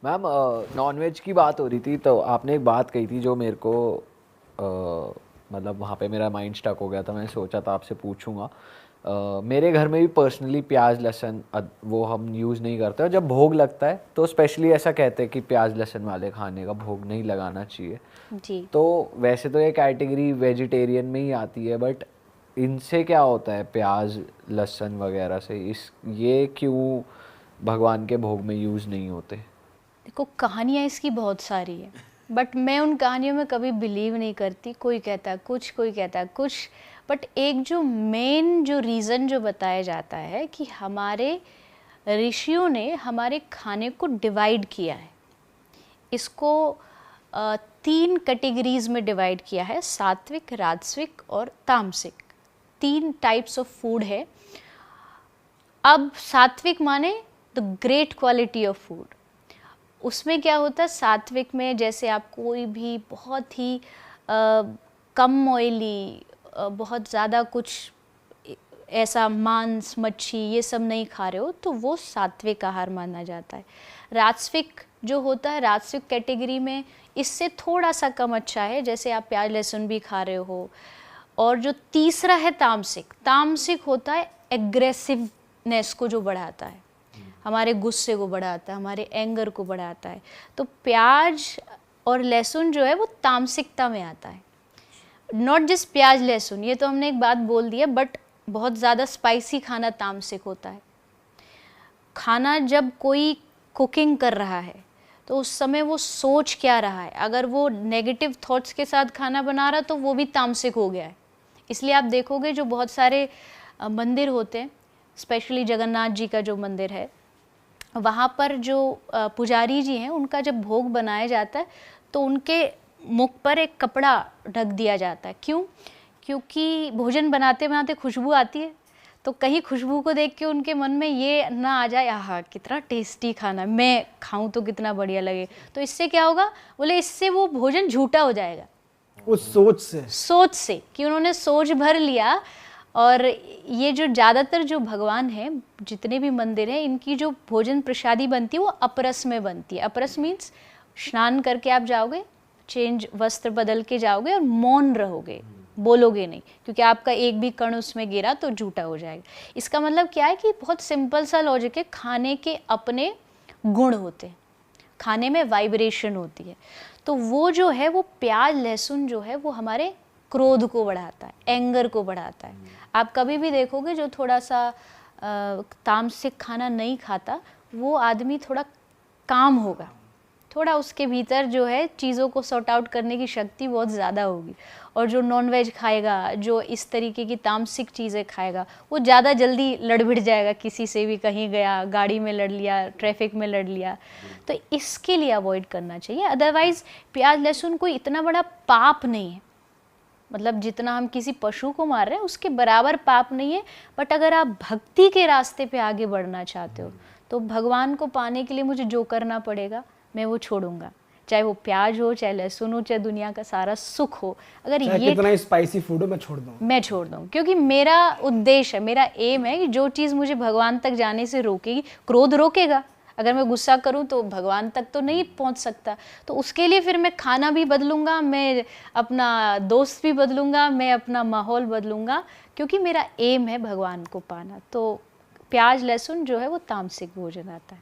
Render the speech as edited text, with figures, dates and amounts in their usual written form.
Ma'am nonveg की बात हो रही थी तो आपने एक बात कही थी जो मेरे को मतलब वहाँ पे मेरा माइंड स्टक हो गया था, मैंने सोचा था आपसे पूछूंगा। मेरे घर में भी पर्सनली प्याज लहसुन वो हम यूज़ नहीं करते, और जब भोग लगता है तो स्पेशली ऐसा कहते हैं कि प्याज लहसुन वाले खाने का भोग नहीं लगाना चाहिए। जी। तो वैसे तो ये कैटेगरी वेजिटेरियन में ही आती है, बट इनसे क्या होता है प्याज लहसुन वगैरह से, इस ये क्यों भगवान के भोग में यूज़ नहीं होते? देखो, कहानियाँ इसकी बहुत सारी है, बट मैं उन कहानियों में कभी बिलीव नहीं करती। कोई कहता है कुछ, कोई कहता है कुछ, बट एक जो मेन जो रीज़न जो बताया जाता है कि हमारे ऋषियों ने हमारे खाने को डिवाइड किया है। इसको 3 कैटेगरीज में डिवाइड किया है, सात्विक, राजसिक और तामसिक। 3 टाइप्स ऑफ फूड है। अब सात्विक माने the great quality of food. उसमें क्या होता है, सात्विक में जैसे आप कोई भी बहुत ही कम ऑयली, बहुत ज़्यादा कुछ ऐसा मांस मच्छी ये सब नहीं खा रहे हो, तो वो सात्विक आहार माना जाता है। राजसिक जो होता है, राजसिक कैटेगरी में इससे थोड़ा सा कम अच्छा है, जैसे आप प्याज लहसुन भी खा रहे हो। और जो तीसरा है तामसिक, तामसिक होता है एग्रेसिवनेस को जो बढ़ाता है, हमारे गुस्से को बढ़ाता है, हमारे एंगर को बढ़ाता है। तो प्याज और लहसुन जो है वो तामसिकता में आता है। नॉट जस्ट प्याज लहसुन, ये तो हमने एक बात बोल दी है, बट बहुत ज़्यादा स्पाइसी खाना तामसिक होता है। खाना जब कोई कुकिंग कर रहा है तो उस समय वो सोच क्या रहा है, अगर वो नेगेटिव थॉट्स के साथ खाना बना रहा तो वो भी तामसिक हो गया है। इसलिए आप देखोगे जो बहुत सारे मंदिर होते हैं, स्पेशली जगन्नाथ जी का जो मंदिर है, वहाँ पर जो पुजारी जी हैं उनका जब भोग बनाया जाता है तो उनके मुख पर एक कपड़ा ढक दिया जाता है। क्यों? क्योंकि भोजन बनाते बनाते खुशबू आती है, तो कहीं खुशबू को देख के उनके मन में ये ना आ जाए, आहा कितना टेस्टी खाना, मैं खाऊं तो कितना बढ़िया लगे। तो इससे क्या होगा, बोले इससे वो भोजन झूठा हो जाएगा। उस सोच से कि उन्होंने सोच भर लिया। और ये जो ज़्यादातर जो भगवान हैं, जितने भी मंदिर हैं, इनकी जो भोजन प्रसादी बनती है वो अपरस में बनती है। अपरस मीन्स स्नान करके आप जाओगे, चेंज वस्त्र बदल के जाओगे और मौन रहोगे, बोलोगे नहीं, क्योंकि आपका एक भी कण उसमें गिरा तो झूठा हो जाएगा। इसका मतलब क्या है कि बहुत सिंपल सा लॉजिक है, खाने के अपने गुण होते हैं, खाने में वाइब्रेशन होती है। तो वो जो है वो प्याज लहसुन जो है वो हमारे क्रोध को बढ़ाता है, एंगर को बढ़ाता है। आप कभी भी देखोगे जो थोड़ा सा तामसिक खाना नहीं खाता, वो आदमी थोड़ा काम होगा, थोड़ा उसके भीतर जो है चीज़ों को सॉर्ट आउट करने की शक्ति बहुत ज़्यादा होगी। और जो नॉनवेज खाएगा, जो इस तरीके की तामसिक चीज़ें खाएगा, वो ज़्यादा जल्दी लड़ भिड़ जाएगा, किसी से भी कहीं गया, गाड़ी में लड़ लिया, ट्रैफिक में लड़ लिया। तो इसके लिए अवॉइड करना चाहिए। अदरवाइज़ प्याज लहसुन कोई इतना बड़ा पाप नहीं है, मतलब जितना हम किसी पशु को मार रहे हैं उसके बराबर पाप नहीं है। बट अगर आप भक्ति के रास्ते पे आगे बढ़ना चाहते हो तो भगवान को पाने के लिए मुझे जो करना पड़ेगा मैं वो छोड़ूंगा, चाहे वो प्याज हो, चाहे लहसुन हो, चाहे दुनिया का सारा सुख हो। अगर ये कितना स्पाइसी फूड हो मैं छोड़ दूँ, क्योंकि मेरा उद्देश्य है, मेरा एम है कि जो चीज़ मुझे भगवान तक जाने से रोकेगी, क्रोध रोकेगा, अगर मैं गुस्सा करूं तो भगवान तक तो नहीं पहुंच सकता। तो उसके लिए फिर मैं खाना भी बदलूंगा, मैं अपना दोस्त भी बदलूंगा, मैं अपना माहौल बदलूंगा, क्योंकि मेरा एम है भगवान को पाना। तो प्याज लहसुन जो है वो तामसिक भोजन आता है।